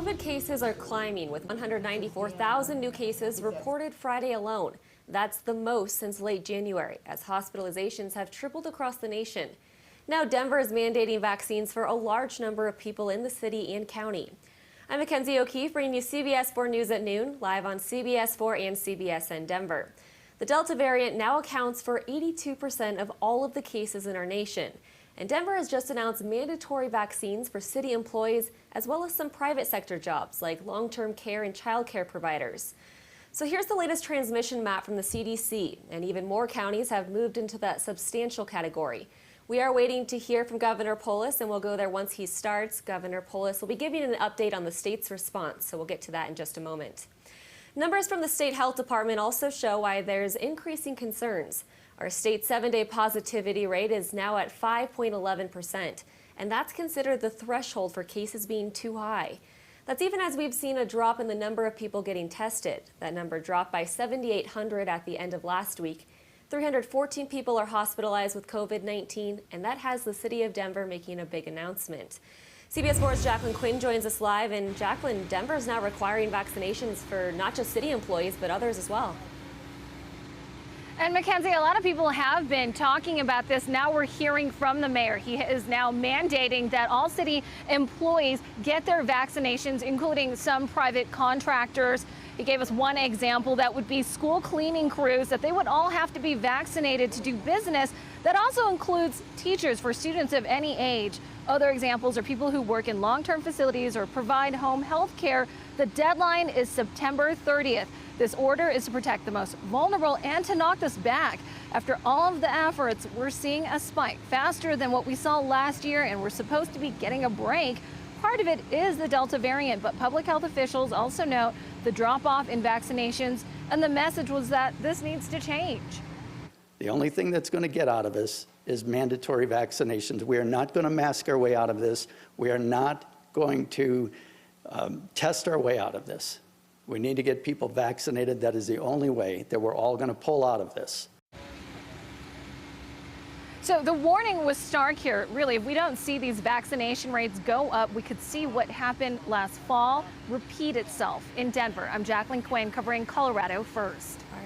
COVID cases are climbing with 194,000 new cases reported Friday alone. That's the most since late January, as hospitalizations have tripled across the nation. Now Denver is mandating vaccines for a large number of people in the city and county. I'm Mackenzie O'Keefe, bringing you CBS 4 News at noon, live on CBS 4 and CBSN Denver. The Delta variant now accounts for 82% of all of the cases in our nation. And Denver has just announced mandatory vaccines for city employees, as well as some private sector jobs like long-term care and child care providers. So here's the latest transmission map from the CDC, and even more counties have moved into that substantial category. We are waiting to hear from Governor Polis, and we'll go there once he starts. Governor Polis will be giving an update on the state's response, so we'll get to that in just a moment. Numbers from the state health department also show why there's increasing concerns. Our state 7-day positivity rate is now at 5.11%, and that's considered the threshold for cases being too high. That's even as we've seen a drop in the number of people getting tested. That number dropped by 7,800 at the end of last week. 314 people are hospitalized with COVID-19, and that has the city of Denver making a big announcement. CBS 4's Jacqueline Quinn joins us live, and Jacqueline, Denver is now requiring vaccinations for not just city employees, but others as well. And Mackenzie, a lot of people have been talking about this. Now we're hearing from the mayor. He is now mandating that all city employees get their vaccinations, including some private contractors. He gave us one example that would be school cleaning crews, that they would all have to be vaccinated to do business. That also includes teachers for students of any age. Other examples are people who work in long-term facilities or provide home health care. The deadline is September 30th. This order is to protect the most vulnerable and to knock this back. After all of the efforts, we're seeing a spike faster than what we saw last year, and we're supposed to be getting a break. Part of it is the Delta variant, but public health officials also note the drop-off in vaccinations, and the message was that this needs to change. The only thing that's going to get out of this is mandatory vaccinations. We are not going to mask our way out of this. We are not going to test our way out of this. We need to get people vaccinated. That is the only way that we're all going to pull out of this. So the warning was stark here. Really, if we don't see these vaccination rates go up, we could see what happened last fall repeat itself in Denver. I'm Jacqueline Quinn, covering Colorado First.